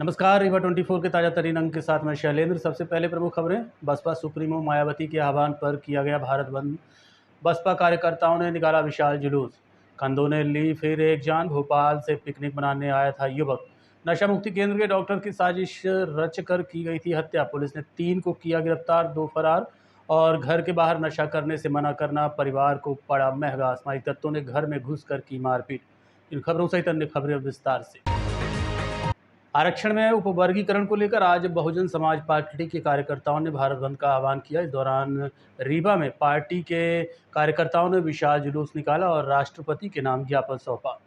नमस्कार। रीवा 24 के ताज़ा तरीन अंक के साथ मैं शैलेंद्र। सबसे पहले प्रमुख खबरें। बसपा सुप्रीमो मायावती के आह्वान पर किया गया भारत बंद। बसपा कार्यकर्ताओं ने निकाला विशाल जुलूस। कंधों ने ली फिर एक जान। भोपाल से पिकनिक मनाने आया था युवक। नशा मुक्ति केंद्र के डॉक्टर की साजिश रचकर की गई थी हत्या। पुलिस ने 3 को किया गिरफ्तार, 2 फरार। और घर के बाहर नशा करने से मना करना परिवार को पड़ा महंगा। आसमाई तत्वों ने घर में घुसकर की मारपीट। इन खबरों सहित अन्य खबरें विस्तार से। आरक्षण में उपवर्गीकरण को लेकर आज बहुजन समाज पार्टी के कार्यकर्ताओं ने भारत बंद का आह्वान किया। इस दौरान रीवा में पार्टी के कार्यकर्ताओं ने विशाल जुलूस निकाला और राष्ट्रपति के नाम ज्ञापन सौंपा।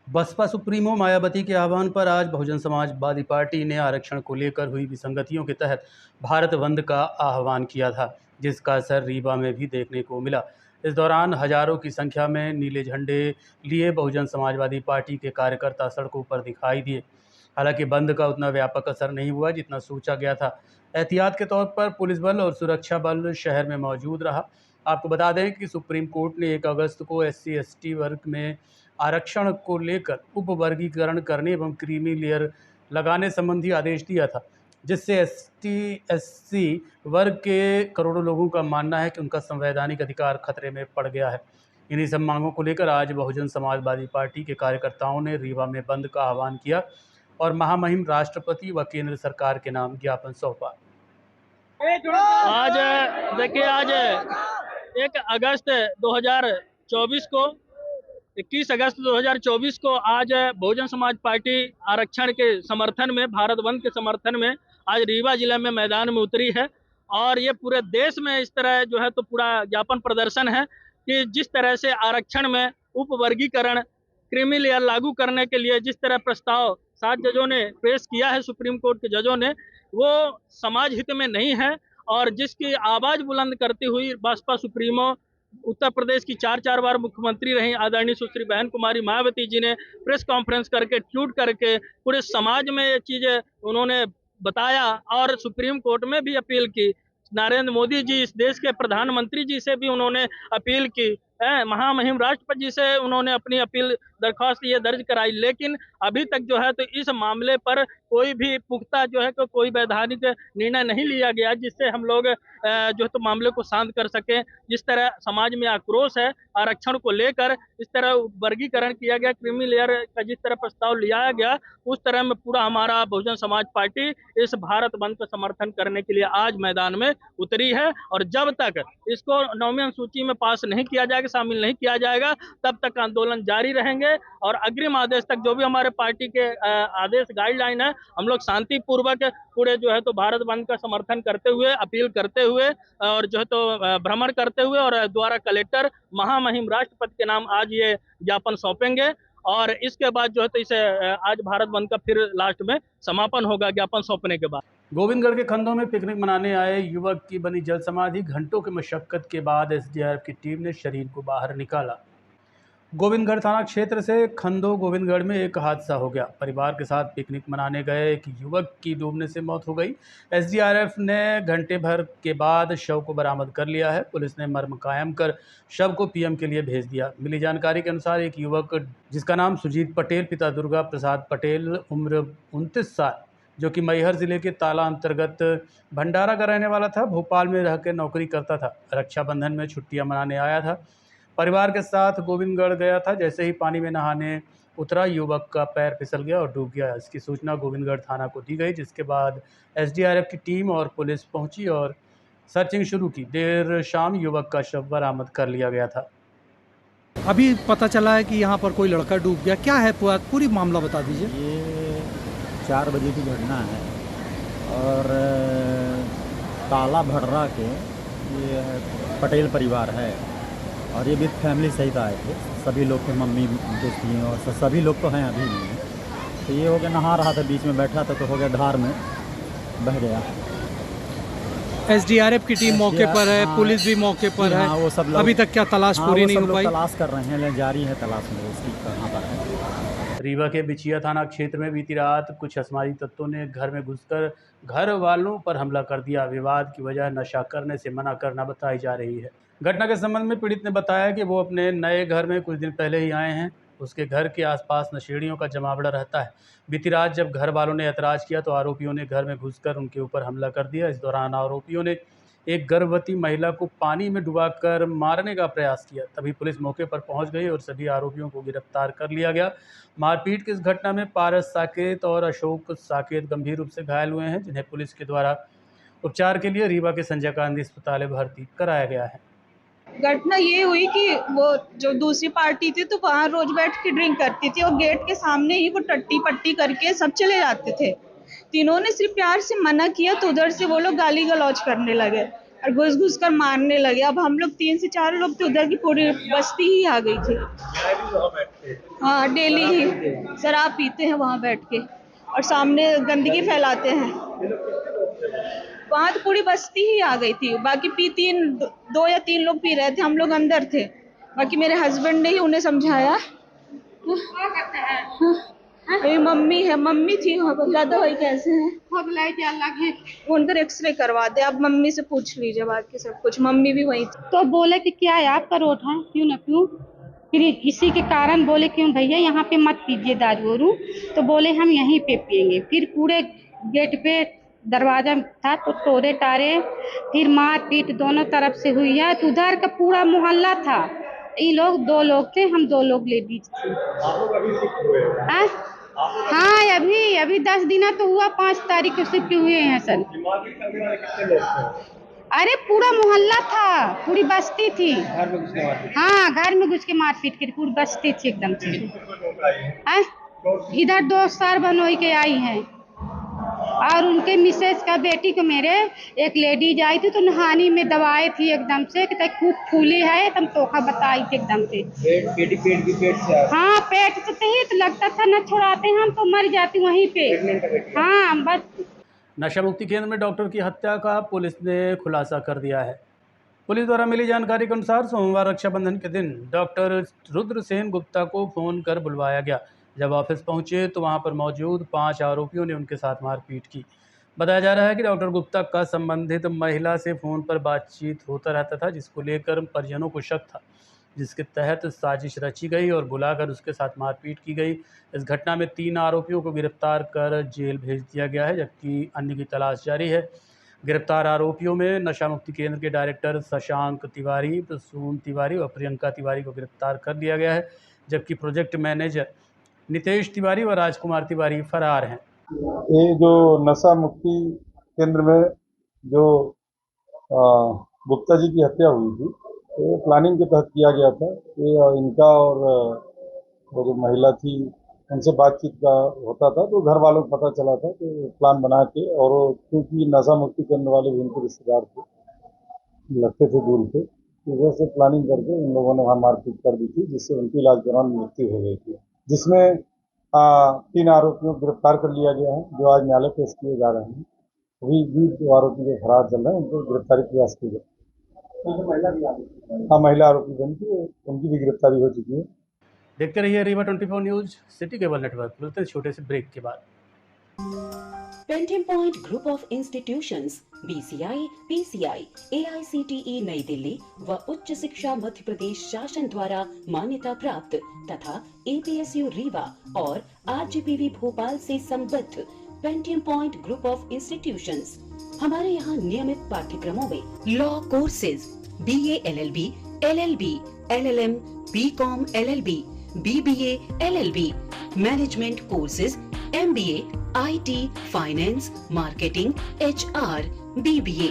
बसपा सुप्रीमो मायावती के आह्वान पर आज बहुजन समाजवादी पार्टी ने आरक्षण को लेकर हुई विसंगतियों के तहत भारत बंद का आह्वान किया था, जिसका असर रीवा में भी देखने को मिला। इस दौरान हजारों की संख्या में नीले झंडे लिए बहुजन समाजवादी पार्टी के कार्यकर्ता सड़कों पर दिखाई दिए। हालांकि बंद का उतना व्यापक असर नहीं हुआ जितना सोचा गया था। एहतियात के तौर पर पुलिस बल और सुरक्षा बल शहर में मौजूद रहा। आपको बता दें कि सुप्रीम कोर्ट ने 1 अगस्त को SC/ST वर्ग में आरक्षण को लेकर उपवर्गीकरण करने एवं क्रीमी लेयर लगाने संबंधी आदेश दिया था, जिससे ST/SC वर्ग के करोड़ों लोगों का मानना है कि उनका संवैधानिक अधिकार खतरे में पड़ गया है। इन्हीं सब मांगों को लेकर आज बहुजन समाजवादी पार्टी के कार्यकर्ताओं ने रीवा में बंद का आह्वान किया और महामहिम राष्ट्रपति व केंद्र सरकार के नाम ज्ञापन सौंपा। आज देखिए, आज 1 अगस्त 2024 को 21 अगस्त 2024 को आज बहुजन समाज पार्टी आरक्षण के समर्थन में, भारत बंद के समर्थन में आज रीवा जिला में मैदान में उतरी है। और ये पूरे देश में इस तरह जो है तो पूरा ज्ञापन प्रदर्शन है कि जिस तरह से आरक्षण में उपवर्गीकरण, क्रीमी लेयर लागू करने के लिए जिस तरह प्रस्ताव 7 जजों ने पेश किया है, सुप्रीम कोर्ट के जजों ने, वो समाज हित में नहीं है। और जिसकी आवाज बुलंद करती हुई बसपा सुप्रीमो, उत्तर प्रदेश की 4 बार मुख्यमंत्री रही आदरणीय सुश्री बहन कुमारी मायावती जी ने प्रेस कॉन्फ्रेंस करके, ट्वीट करके पूरे समाज में ये चीजें उन्होंने बताया और सुप्रीम कोर्ट में भी अपील की। नरेंद्र मोदी जी, इस देश के प्रधानमंत्री जी से भी उन्होंने अपील की, महामहिम राष्ट्रपति जी से उन्होंने अपनी अपील दरख्वास्त ये दर्ज कराई। लेकिन अभी तक जो है तो इस मामले पर कोई भी पुख्ता जो है तो कोई वैधानिक निर्णय नहीं लिया गया, जिससे हम लोग जो है तो मामले को शांत कर सकें। जिस तरह समाज में आक्रोश है आरक्षण को लेकर, इस तरह वर्गीकरण किया गया, क्रीमी लेयर का जिस तरह प्रस्ताव लिया गया, उस तरह में पूरा हमारा बहुजन समाज पार्टी इस भारत बंद का समर्थन करने के लिए आज मैदान में उतरी है। और जब तक इसको 9वीं अनुसूची में पास नहीं किया जाएगा, शामिल नहीं किया जाएगा, तब तक आंदोलन जारी रहेंगे। और अग्रिम आदेश तक जो भी हमारे पार्टी के आदेश गाइडलाइन है, हम लोग शांतिपूर्वक पूरे जो है तो भारत बंद का समर्थन करते हुए, अपील करते हुए और जो है तो भ्रमण करते हुए और द्वारा कलेक्टर महामहिम राष्ट्रपति के नाम आज ये ज्ञापन सौंपेंगे। और इसके बाद जो है तो इसे आज भारत बंद का फिर लास्ट में समापन होगा ज्ञापन सौंपने के बाद। गोविंदगढ़ के खंधों में पिकनिक मनाने आए युवक की बनी जल समाधि। घंटों की मशक्कत के बाद SDRF की टीम ने शरीर को बाहर निकाला। गोविंदगढ़ थाना क्षेत्र से खंधो गोविंदगढ़ में एक हादसा हो गया। परिवार के साथ पिकनिक मनाने गए एक युवक की डूबने से मौत हो गई। SDRF ने घंटे भर के बाद शव को बरामद कर लिया है। पुलिस ने मर्म कायम कर शव को PM के लिए भेज दिया। मिली जानकारी के अनुसार एक युवक जिसका नाम सुजीत पटेल, पिता दुर्गा प्रसाद पटेल, उम्र 29 साल, जो कि मैहर जिले के ताला अंतर्गत भंडारा का रहने वाला था, भोपाल में रहकर नौकरी करता था। रक्षाबंधन में छुट्टियां मनाने आया था। परिवार के साथ गोविंदगढ़ गया था। जैसे ही पानी में नहाने उतरा, युवक का पैर फिसल गया और डूब गया। इसकी सूचना गोविंदगढ़ थाना को दी गई, जिसके बाद SDRF की टीम और पुलिस पहुंची और सर्चिंग शुरू की। देर शाम युवक का शव बरामद कर लिया गया था। अभी पता चला है कि यहाँ पर कोई लड़का डूब गया। क्या है पूरी मामला बता दीजिए। ये 4 बजे की घटना है और ताला भर्रा के ये पटेल परिवार है और ये विद फैमिली सहित आए थे। सभी लोग के मम्मी जो थी और सभी लोग तो हैं अभी भी। तो ये हो गया, नहा रहा था, बीच में बैठा था तो हो गया धार में बह गया। SDRF की टीम मौके पर है, पुलिस भी मौके पर है। वो सब लोग अभी तक क्या तलाश पूरी नहीं हो पाई? तलाश कर रहे हैं, जारी है तलाश में उसकी कहाँ पर है। रीवा के बिछिया थाना क्षेत्र में बीती रात कुछ असमाजी तत्वों ने घर में घुसकर घर वालों पर हमला कर दिया। विवाद की वजह नशा करने से मना करना बताई जा रही है। घटना के संबंध में पीड़ित ने बताया कि वो अपने नए घर में कुछ दिन पहले ही आए हैं। उसके घर के आसपास नशेड़ियों का जमावड़ा रहता है। बीती रात जब घर वालों ने ऐतराज़ किया तो आरोपियों ने घर में घुसकर उनके ऊपर हमला कर दिया। इस दौरान आरोपियों ने एक गर्भवती महिला को पानी में डुबाकर मारने का प्रयास किया। तभी पुलिस मौके पर पहुंच गई और सभी आरोपियों को गिरफ्तार कर लिया गया। मारपीट की इस घटना में पारस साकेत और अशोक साकेत गंभीर रूप से घायल हुए हैं, जिन्हें पुलिस के द्वारा उपचार के लिए रीवा के संजय गांधी अस्पताल में भर्ती कराया गया है। घटना ये हुई कि वो जो दूसरी पार्टी थी तो वहाँ रोज बैठ के ड्रिंक करती थी और गेट के सामने ही वो टट्टी पट्टी करके सब चले जाते थे। तीनों ने सिर्फ प्यार से मना किया तो उधर से वो लोग गाली गलौज करने लगे और घुस घुस कर मारने लगे। अब हम लोग 3 से 4 लोग तो उधर की पूरी बस्ती ही आ गई थी। हाँ, डेली ही शराब पीते हैं वहाँ बैठ के और सामने गंदगी फैलाते हैं। वहाँ तो पूरी बस्ती ही आ गई थी। बाकी 2 या 3 लोग पी रहे थे, हम लोग अंदर थे। बाकी मेरे हस्बैंड ने ही उन्हें समझाया। अभी मम्मी है, मम्मी थी वहाँ पर। दादा भाई कैसे हैं? क्या लगे उनका एक्सरे करवा दे, आप मम्मी से पूछ लीजिए बाकी सब कुछ। मम्मी भी वही थी। तो बोले कि क्या है आपका रोड है, क्यों ना क्यों। फिर इसी के कारण बोले क्यों भैया यहाँ पे मत पीजिए दारू वारू, तो बोले हम यहीं पे पियेंगे। फिर पूरे गेट पे दरवाजा था तो तोड़े टारे, फिर मार पीट दोनों तरफ से हुई है। तो उधर का पूरा मोहल्ला था। ये लोग 2 लोग थे, हम 2 लोग लेडीज थे। हाँ, अभी 10 दिन तो हुआ, 5 तारीख को शिफ्ट हुए हैं सर। अरे पूरा मोहल्ला था, पूरी बस्ती थी। हाँ, घर में घुस के मारपीट की पूरी बस्ती थी एकदम से। इधर 2 साल बनोई के आई हैं और उनके मिसेस का बेटी को मेरे एक लेडीज आई थी तो नहानी में दवाई थी एकदम से कि खूब फूली है, एकदम तोखा बताई थी एकदम से। पेट से हाँ, पेट से ही तो लगता था न छोड़ाते हम तो मर जाती वहीं पे। हाँ बस। नशा मुक्ति केंद्र में डॉक्टर की हत्या का पुलिस ने खुलासा कर दिया है। पुलिस द्वारा मिली जानकारी के अनुसार सोमवार रक्षाबंधन के दिन डॉक्टर रुद्रसेन गुप्ता को फ़ोन कर बुलवाया गया। जब ऑफिस पहुंचे तो वहां पर मौजूद 5 आरोपियों ने उनके साथ मारपीट की। बताया जा रहा है कि डॉक्टर गुप्ता का संबंधित महिला से फ़ोन पर बातचीत होता रहता था, जिसको लेकर परिजनों को शक था, जिसके तहत साजिश रची गई और बुलाकर उसके साथ मारपीट की गई। इस घटना में 3 आरोपियों को गिरफ्तार कर जेल भेज दिया गया है, जबकि अन्य की तलाश जारी है। गिरफ्तार आरोपियों में नशा मुक्ति केंद्र के डायरेक्टर शशांक तिवारी, प्रसून तिवारी और प्रियंका तिवारी को गिरफ्तार कर लिया गया है, जबकि प्रोजेक्ट मैनेजर नितेश तिवारी और राजकुमार तिवारी फरार हैं। ये जो नशा मुक्ति केंद्र में जो गुप्ता जी की हत्या हुई थी, ये प्लानिंग के तहत किया गया था। ये इनका और वो जो महिला थी उनसे बातचीत का होता था, तो घर वालों को पता चला था कि प्लान बना के, और क्योंकि नशा मुक्ति केंद्र वाले भी उनके रिश्तेदार थे, लगते थे दूर पे, तो वैसे प्लानिंग करके इन लोगों ने वहाँ मारपीट कर दी थी, जिससे उनकी इलाज के दौरान मृत्यु हो गई थी, जिसमें 3 आरोपियों को गिरफ्तार कर लिया गया है, जो आज न्यायालय पेश किए जा रहे हैं। अभी भी 2 आरोपी जो फरार चल रहे हैं, उनको गिरफ्तारी प्रयास की गई। हाँ, महिला आरोपी बनी थी, उनकी भी गिरफ्तारी हो चुकी है। देखते रहिए Rewa 24 news, city cable network. मिलते हैं छोटे से ब्रेक के बाद। Painting point group of institutions BCI, PCI, AICTE नई दिल्ली व उच्च शिक्षा मध्य प्रदेश शासन द्वारा मान्यता प्राप्त तथा APSU रीवा और RGPV भोपाल से संबद्ध painting point group of institutions. हमारे यहाँ नियमित पाठ्यक्रमों में law courses BA LLB, LLB, LLM, BCom LLB, BBA LLB, management courses MBA, IT, finance, marketing, HR, BBA,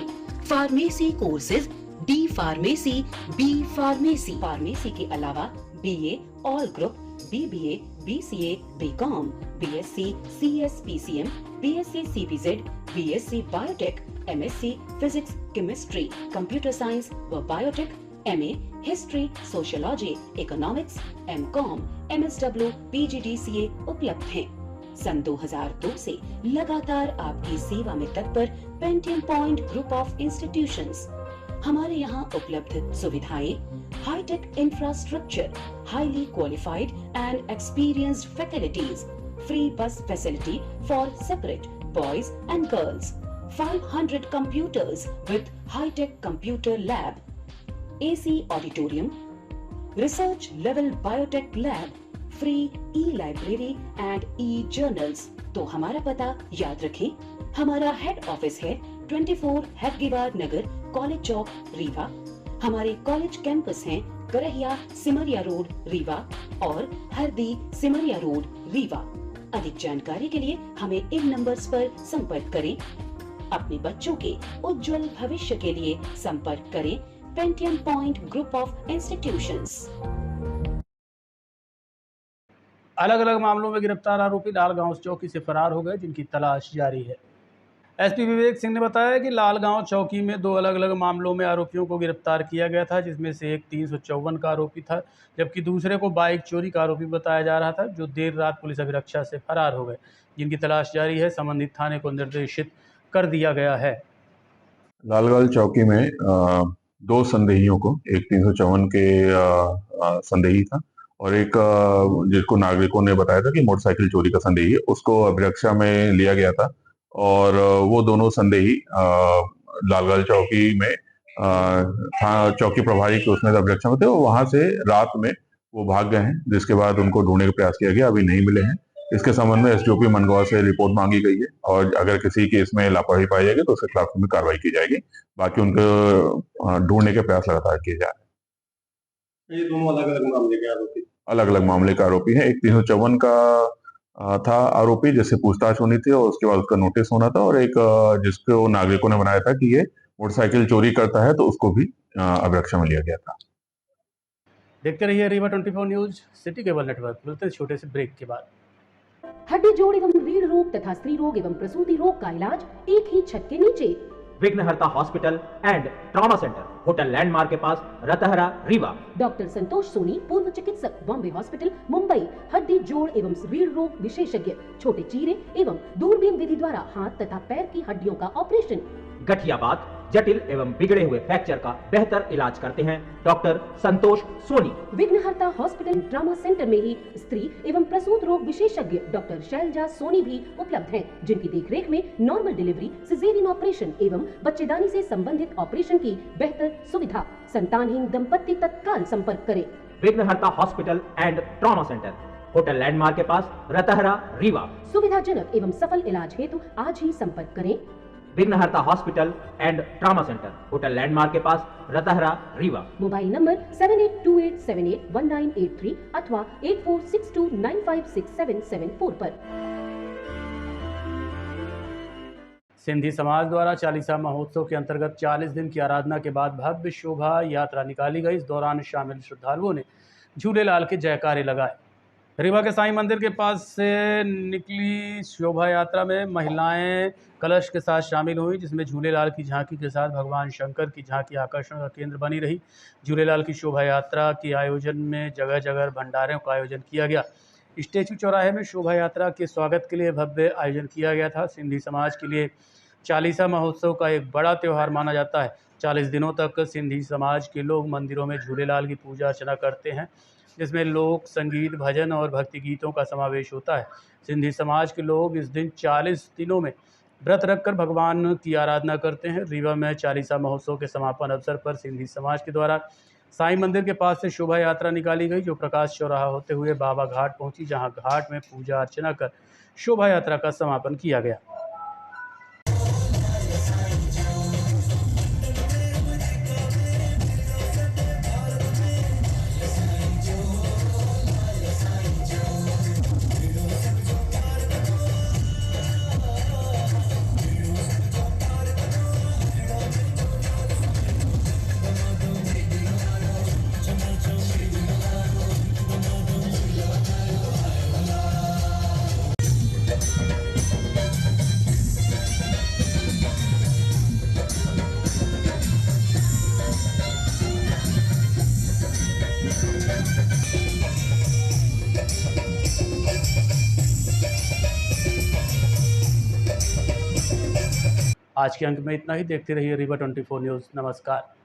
pharmacy courses D pharmacy, B pharmacy, pharmacy के अलावा BA all group, BBA, BCA, BCom, BSc, CS, PCM, BSc CPZ, BSc biotech, MSc physics, chemistry, computer science व biotech, MA history, sociology, economics, MCom, MSW, PGDCA उपलब्ध हैं। सन 2002 से लगातार आपकी सेवा में तत्पर painting point group of institutions. हमारे यहाँ उपलब्ध सुविधाएं, hi tech infrastructure, highly qualified and experienced faculties, free bus facility for separate boys and girls, 500 computers with high-tech computer lab, AC auditorium, research level biotech lab, free e library and e journals. तो हमारा पता याद रखें। हमारा हेड ऑफिस है 24 हेडगेवार नगर, college चौक, रीवा। हमारे college campus हैं Karahiya Simaria road, Rewa और हरदी सिमरिया रोड, रीवा। अधिक जानकारी के लिए हमें इन नंबर्स पर संपर्क करें। अपने बच्चों के उज्जवल भविष्य के लिए संपर्क करें Pentium point group of institutions. अलग अलग मामलों में गिरफ्तार आरोपी लालगांव चौकी से फरार हो गए, जिनकी तलाश जारी है। एसपी विवेक सिंह ने बताया कि लालगांव चौकी में 2 अलग अलग मामलों में आरोपियों को गिरफ्तार किया गया था, जिसमें से एक 354 का आरोपी था, जबकि दूसरे को बाइक चोरी का आरोपी बताया जा रहा था, जो देर रात पुलिस अभिरक्षा से फरार हो गए, जिनकी तलाश जारी है। संबंधित थाने को निर्देशित कर दिया गया है। लालगांव चौकी में 2 संदेहियों को, एक 354 के संदेही था और एक जिसको नागरिकों ने बताया था कि मोटरसाइकिल चोरी का संदेही है, उसको अभिरक्षा में लिया गया था और वो दोनों संदेही लालगांव चौकी में चौकी प्रभारी के उसमें अभिरक्षा में थे और वहां से रात में वो भाग गए हैं, जिसके बाद उनको ढूंढने का प्रयास किया गया, अभी नहीं मिले हैं। इसके संबंध में एसडीओपी मनगांव से रिपोर्ट मांगी गई है और अगर किसी केस में लापरवाही पाई जाएगी तो उसके खिलाफ में कार्रवाई की जाएगी। बाकी उनको ढूंढने के प्रयास लगातार किए जा रहे हैं। ये दोनों अलग अलग मामले के आरोपी अलग अलग मामले का आरोपी है। एक 354 का था आरोपी, जिससे पूछताछ होनी थी और उसके बाद उसका नोटिस होना था, और एक जिसको नागरिकों ने बनाया था कि ये मोटरसाइकिल चोरी करता है, तो उसको भी अभिरक्षा में लिया गया था। देखते रहिए Rewa 24 news, city cable network. मिलते हैं छोटे से ब्रेक के बाद। हड्डी जोड़ एवं रीढ़ रोग तथा स्त्री रोग एवं प्रसूति रोग का इलाज एक ही छत के नीचे। विघ्नहर्ता hospital and trauma centre, hotel landmark के पास, रतहरा, रीवा। डॉक्टर संतोष सोनी, पूर्व चिकित्सक, बॉम्बे हॉस्पिटल, मुंबई। हड्डी जोड़ एवं रीढ़ रोग विशेषज्ञ, छोटे चीरे एवं दूरबीन विधि द्वारा हाथ तथा पैर की हड्डियों का ऑपरेशन। गठियाबात, जटिल एवं बिगड़े हुए फ्रैक्चर का बेहतर इलाज करते हैं डॉक्टर संतोष सोनी। विघ्नहर्ता हॉस्पिटल ट्रॉमा सेंटर में ही स्त्री एवं प्रसूत रोग विशेषज्ञ डॉक्टर शैलजा सोनी भी उपलब्ध हैं, जिनकी देखरेख में नॉर्मल डिलीवरी, सिजेरियन ऑपरेशन एवं बच्चेदानी से संबंधित ऑपरेशन की बेहतर सुविधा। संतानहीन दंपत्ति तत्काल संपर्क करें। विघ्नहर्ता hospital and trauma centre, hotel landmark के पास, रतहरा, रीवा। सुविधाजनक एवं सफल इलाज हेतु आज ही संपर्क करें। विघ्नहर्ता hospital and trauma centre, hotel landmark के पास, रतहरा, रीवा। मोबाइल नंबर 7828781983 अथवा 8462956774 पर। सिंधी समाज द्वारा चालीसा महोत्सव के अंतर्गत 40 दिन की आराधना के बाद भव्य शोभा यात्रा निकाली गई। इस दौरान शामिल श्रद्धालुओं ने झूलेलाल के जयकारे लगाए। रीवा के साईं मंदिर के पास से निकली शोभा यात्रा में महिलाएं कलश के साथ शामिल हुई, जिसमें झूलेलाल की झांकी के साथ भगवान शंकर की झांकी आकर्षण का केंद्र बनी रही। झूलेलाल की शोभा यात्रा के आयोजन में जगह जगह भंडारों का आयोजन किया गया। स्टेचू चौराहे में शोभा यात्रा के स्वागत के लिए भव्य आयोजन किया गया था। सिंधी समाज के लिए चालीसा महोत्सव का एक बड़ा त्यौहार माना जाता है। 40 दिनों तक सिंधी समाज के लोग मंदिरों में झूलेलाल की पूजा अर्चना करते हैं, जिसमें लोक संगीत, भजन और भक्ति गीतों का समावेश होता है। सिंधी समाज के लोग इस दिन 40 दिनों में व्रत रखकर भगवान की आराधना करते हैं। रीवा में चालीसा महोत्सव के समापन अवसर पर सिंधी समाज के द्वारा साईं मंदिर के पास से शोभा यात्रा निकाली गई, जो प्रकाश चौराहा होते हुए बाबा घाट पहुंची, जहां घाट में पूजा अर्चना कर शोभा यात्रा का समापन किया गया। आज के अंक में इतना ही। देखते रहिए रीवा 24 न्यूज़। नमस्कार।